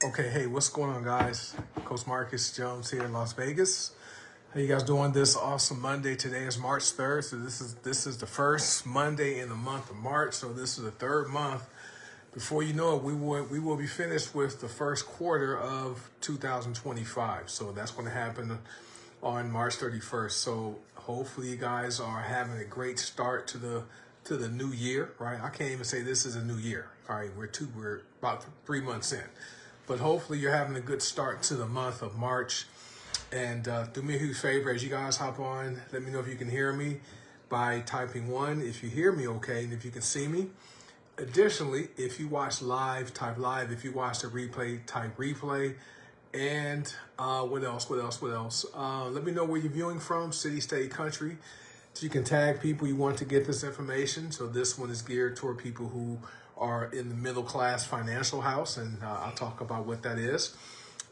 Okay, hey, what's going on, guys? Coach Marcus Jones here in Las Vegas. How you guys doing this awesome Monday? Today is March 3rd, so this is the first Monday in the month of March. So this is the third month. Before you know it, we will be finished with the first quarter of 2025. So that's going to happen on March 31st. So hopefully you guys are having a great start to the new year, right? I can't even say this is a new year. All right, we're about 3 months in. But hopefully you're having a good start to the month of March. And do me a huge favor as you guys hop on. Let me know if you can hear me by typing 1 if you hear me okay and if you can see me. Additionally, if you watch live, type live. If you watch the replay, type replay. And what else? Let me know where you're viewing from, city, state, country. So you can tag people you want to get this information. So this one is geared toward people who are in the middle class financial house, and I'll talk about what that is.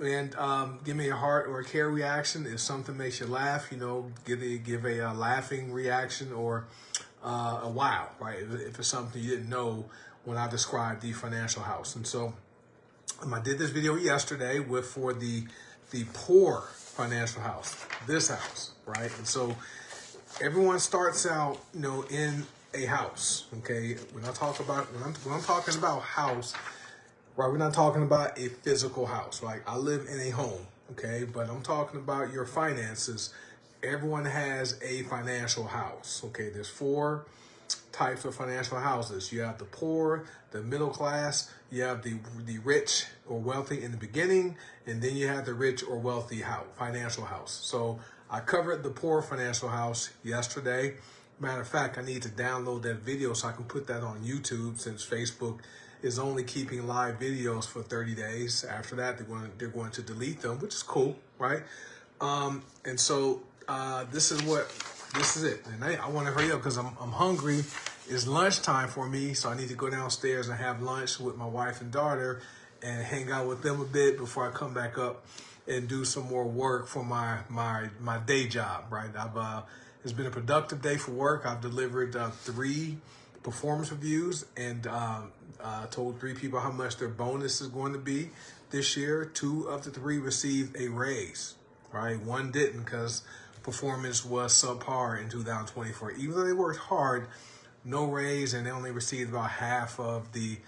And give me a heart or a care reaction if something makes you laugh. You know, give a laughing reaction or a wow, right? If it's something you didn't know when I described the financial house. And so I did this video yesterday for the poor financial house, this house, right? And so everyone starts out, in a house. Okay, when I'm talking about house, right? We're not talking about a physical house. Like I live in a home, okay, but I'm talking about your finances. Everyone has a financial house. Okay, there's 4 types of financial houses. You have the poor, the middle class, you have the rich or wealthy in the beginning, and then you have the rich or wealthy financial house. So I covered the poor financial house yesterday. Matter of fact, I need to download that video so I can put that on YouTube, since Facebook is only keeping live videos for 30 days. After that, they're going to delete them, which is cool, right? And so this is it. And I want to hurry up because I'm hungry. It's lunchtime for me, so I need to go downstairs and have lunch with my wife and daughter and hang out with them a bit before I come back up and do some more work for my day job, right? It's been a productive day for work. I've delivered 3 performance reviews and told 3 people how much their bonus is going to be this year. 2 of the 3 received a raise, right? 1 didn't because performance was subpar in 2024. Even though they worked hard, no raise, and they only received about half of the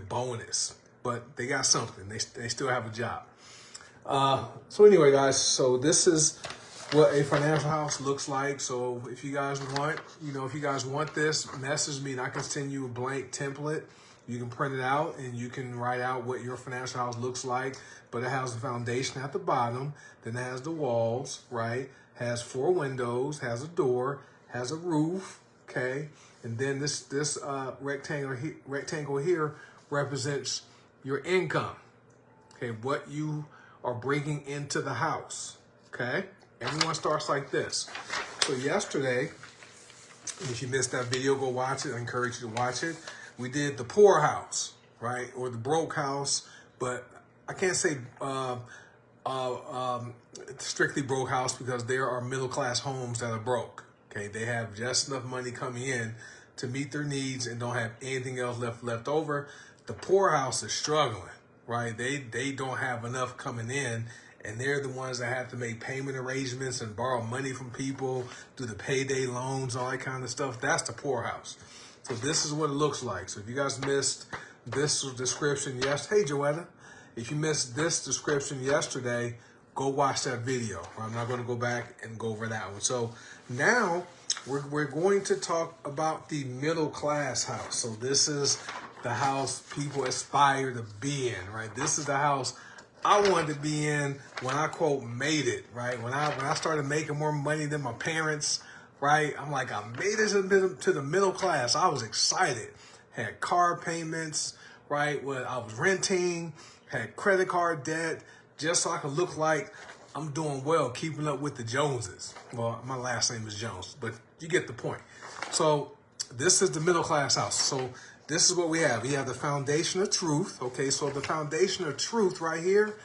bonus. But they got something. They still have a job. So anyway, guys, so this is what a financial house looks like. So if you guys want this, message me and I can send you a blank template. You can print it out and you can write out what your financial house looks like. But it has the foundation at the bottom. Then it has the walls, right? Has 4 windows, has a door, has a roof, okay? And then this rectangle here represents your income, okay? What you are bringing into the house, okay? Everyone starts like this. So yesterday, if you missed that video, go watch it. I encourage you to watch it. We did the poor house, right? Or the broke house, but I can't say strictly broke house because there are middle class homes that are broke, okay? They have just enough money coming in to meet their needs and don't have anything else left over. The poor house is struggling, right? They don't have enough coming in, and they're the ones that have to make payment arrangements and borrow money from people, do the payday loans, all that kind of stuff. That's the poor house. So this is what it looks like. So if you guys missed this description, hey Joetta, if you missed this description yesterday, go watch that video. I'm not going to go back and go over that one. So now we're going to talk about the middle class house. So this is the house people aspire to be in, right? This is the house I wanted to be in when I, quote, made it, right? When I started making more money than my parents, right? I'm like, I made it to the middle class. I was excited. Had car payments, right? Well, I was renting, had credit card debt, just so I could look like I'm doing well, keeping up with the Joneses. Well, my last name is Jones, but you get the point. So this is the middle class house. So this is what we have. We have the foundation of truth. Okay, so the foundation of truth right here,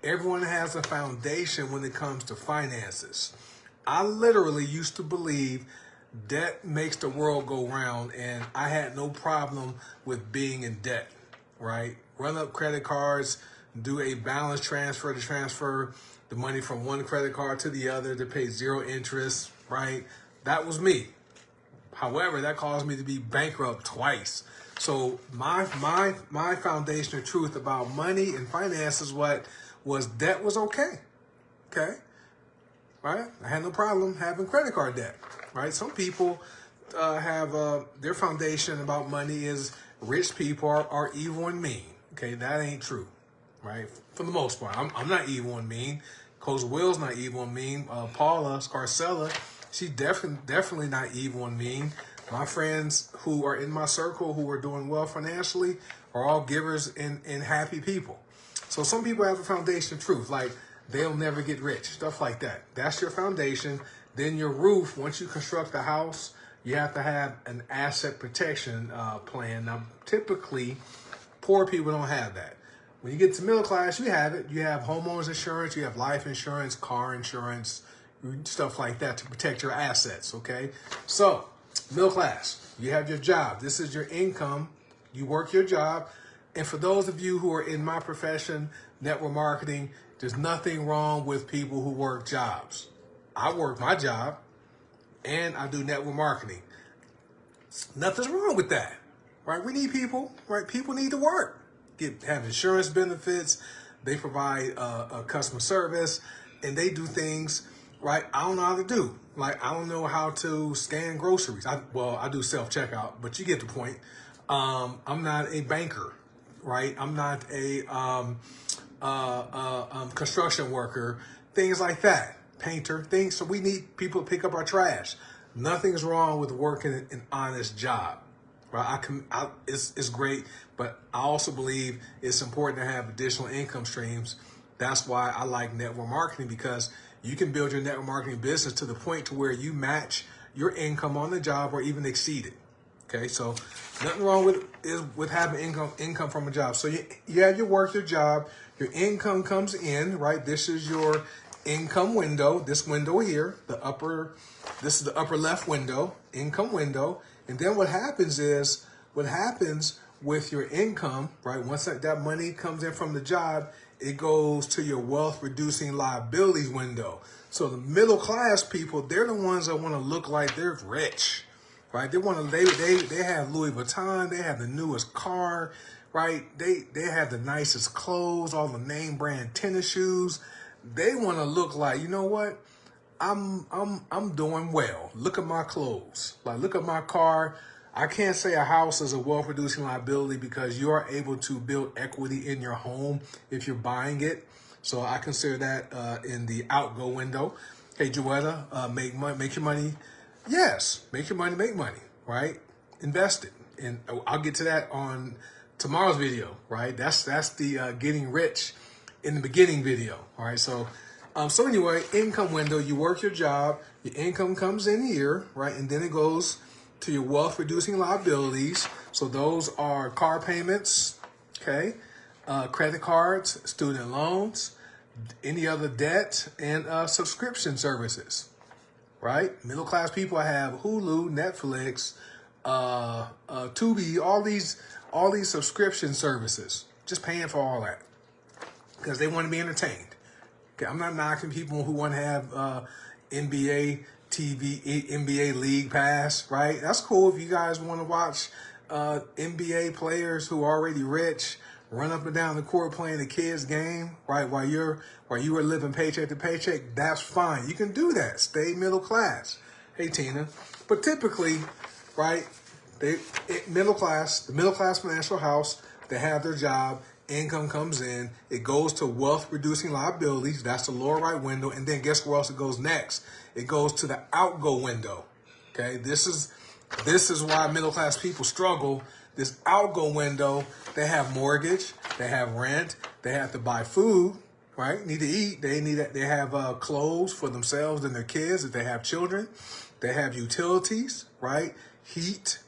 everyone has a foundation when it comes to finances. I literally used to believe debt makes the world go round, and I had no problem with being in debt, right? Run up credit cards, do a balance transfer to transfer the money from one credit card to the other to pay 0 interest, right? That was me. However, that caused me to be bankrupt twice. So my foundation of truth about money and finances was debt was okay. Okay? Right? I had no problem having credit card debt. Right? Some people have their foundation about money is rich people are evil and mean. Okay, that ain't true. Right? For the most part, I'm not evil and mean. Coach Will's not evil and mean. Paula Scarcella, she's definitely not evil and mean. My friends who are in my circle who are doing well financially are all givers and happy people. So some people have a foundation of truth, like they'll never get rich, stuff like that. That's your foundation. Then your roof, once you construct the house, you have to have an asset protection plan. Now, typically, poor people don't have that. When you get to middle class, you have it. You have homeowners insurance, you have life insurance, car insurance, stuff like that to protect your assets, okay? So, middle class, you have your job. This is your income. You work your job. And for those of you who are in my profession, network marketing, there's nothing wrong with people who work jobs. I work my job and I do network marketing. Nothing's wrong with that, right? We need people, right? People need to work. Have insurance benefits. They provide customer service and they do things, right? I don't know how to do. Like, I don't know how to scan groceries. I do self-checkout, but you get the point. I'm not a banker, right? I'm not a construction worker, things like that, painter, things. So we need people to pick up our trash. Nothing's wrong with working an honest job, right? It's great, but I also believe it's important to have additional income streams. That's why I like network marketing, because you can build your network marketing business to the point to where you match your income on the job or even exceed it. Okay, so nothing wrong with having income from a job. So you have your job, your income comes in, right? This is your income window. This window here, this is the upper left window, income window. And then what happens with your income, right? Once that money comes in from the job, it goes to your wealth reducing liabilities window. So the middle class people, they're the ones that want to look like they're rich, right? They have Louis Vuitton, they have the newest car, right? They have the nicest clothes, all the name brand tennis shoes. They want to look like, you know what? I'm doing well. Look at my clothes. Like, look at my car. I can't say a house is a wealth-reducing liability because you are able to build equity in your home if you're buying it. So I consider that in the outgo window. Hey, Joetta, make your money. Yes, make your money, make money, right? Invest it. And I'll get to that on tomorrow's video, right? That's the getting rich in the beginning video, all right? So anyway, income window, you work your job, your income comes in here, right? And then it goes to your wealth reducing liabilities. So those are car payments, okay? Credit cards, student loans, any other debt, and subscription services, right? Middle class people have Hulu, Netflix, Tubi, all these subscription services, just paying for all that because they want to be entertained. Okay, I'm not knocking people who want to have NBA TV, NBA League Pass, right? That's cool if you guys want to watch NBA players who are already rich run up and down the court playing the kids' game, right? While you are living paycheck to paycheck, that's fine. You can do that. Stay middle class. Hey, Tina. But typically, right, the middle class financial house, they have their job, income comes in, it goes to wealth reducing liabilities, that's the lower right window, and then guess where else it goes next? It goes to the outgo window. Okay, this is why middle class people struggle. This outgo window, they have mortgage, they have rent, they have to buy food, right? Need to eat. They have clothes for themselves and their kids if they have children. They have utilities, right? Heat,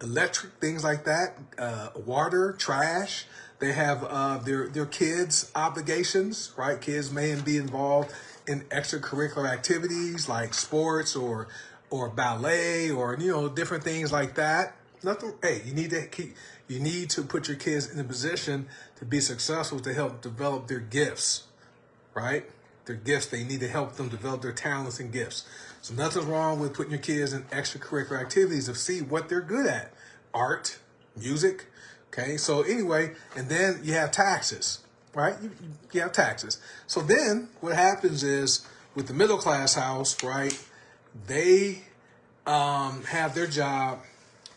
electric, things like that. Water, trash. They have their kids' obligations, right? Kids may be involved in extracurricular activities like sports or ballet or different things like that. Nothing. Hey, you need to put your kids in a position to be successful, to help develop their gifts, right? Their gifts. They need to help them develop their talents and gifts. So nothing's wrong with putting your kids in extracurricular activities to see what they're good at. Art, music. Okay. So anyway, and then you have taxes, right? You have taxes. So then what happens is with the middle class house, right? They have their job,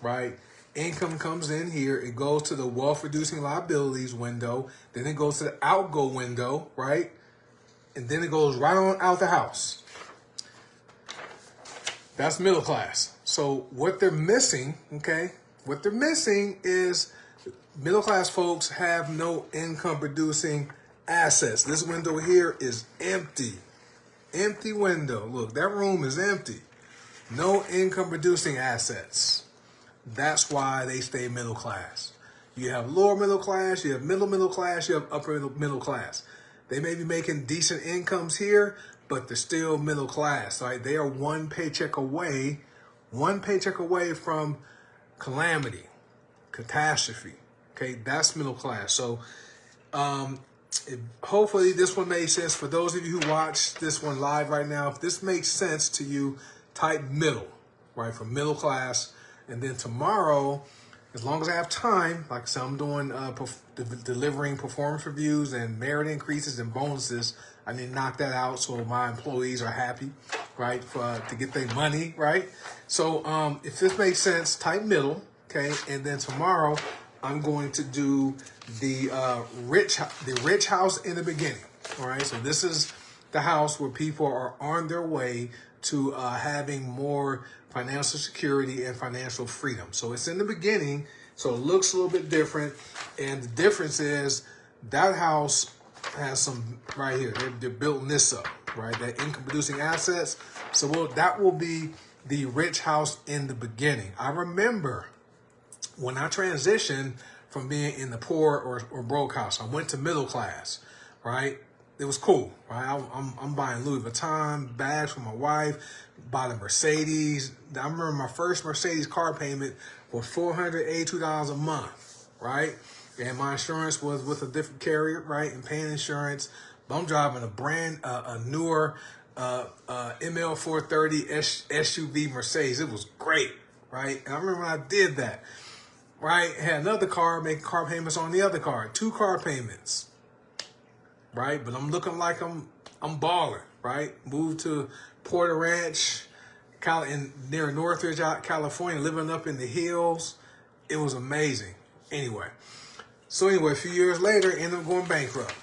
right? Income comes in here. It goes to the wealth reducing liabilities window. Then it goes to the outgo window, right? And then it goes right on out the house. That's middle class. So what they're missing, okay? What they're missing is middle class folks have no income producing assets. This window here is empty. Empty window. Look, that room is empty. No income producing assets. That's why they stay middle class. You have lower middle class, you have middle class, you have upper middle class. They may be making decent incomes here, but they're still middle class, right? They are one paycheck away from calamity, catastrophe. Okay, that's middle class. So hopefully this one made sense. For those of you who watch this one live right now, if this makes sense to you, type middle, right, for middle class. And then tomorrow, as long as I have time, like I said, I'm doing delivering performance reviews and merit increases and bonuses. I need to knock that out so my employees are happy, right, to get their money, right? So if this makes sense, type middle, okay? And then tomorrow, I'm going to do the rich house in the beginning, all right? So this is the house where people are on their way to having more financial security and financial freedom. So it's in the beginning, so it looks a little bit different. And the difference is that house has some right here. They're building this up, right? That income producing assets. So that will be the rich house in the beginning. I remember when I transitioned from being in the poor or broke house, I went to middle class, right? It was cool, right? I'm buying Louis Vuitton bags for my wife, bought a Mercedes. I remember my first Mercedes car payment was $482 a month, right? And my insurance was with a different carrier, right? And paying insurance. But I'm driving a newer ML430 SUV Mercedes. It was great, right? And I remember when I did that, right? Had another car, making car payments on the other car, 2 car payments. Right, but I'm looking like I'm balling, right? Moved to Porter Ranch, near Northridge, California, living up in the hills. It was amazing. Anyway, a few years later, ended up going bankrupt,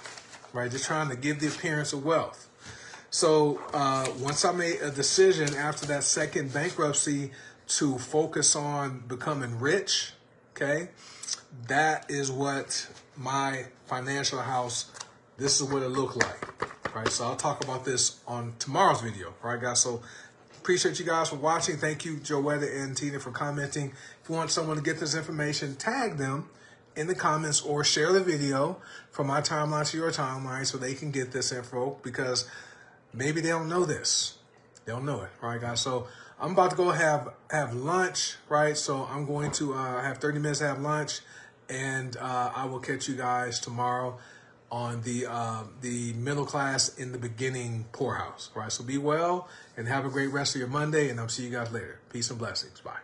right? Just trying to give the appearance of wealth. So once I made a decision after that second bankruptcy to focus on becoming rich, okay, that is what my financial house. This is what it looked like, right? So I'll talk about this on tomorrow's video, all right, guys? So appreciate you guys for watching. Thank you, Joetta and Tina, for commenting. If you want someone to get this information, tag them in the comments or share the video from my timeline to your timeline so they can get this info, because maybe they don't know this. They don't know it, all right, guys? So I'm about to go have lunch, right? So I'm going to have 30 minutes to have lunch, and I will catch you guys tomorrow on the middle class in the beginning poorhouse, right? So be well and have a great rest of your Monday, and I'll see you guys later. Peace and blessings. Bye.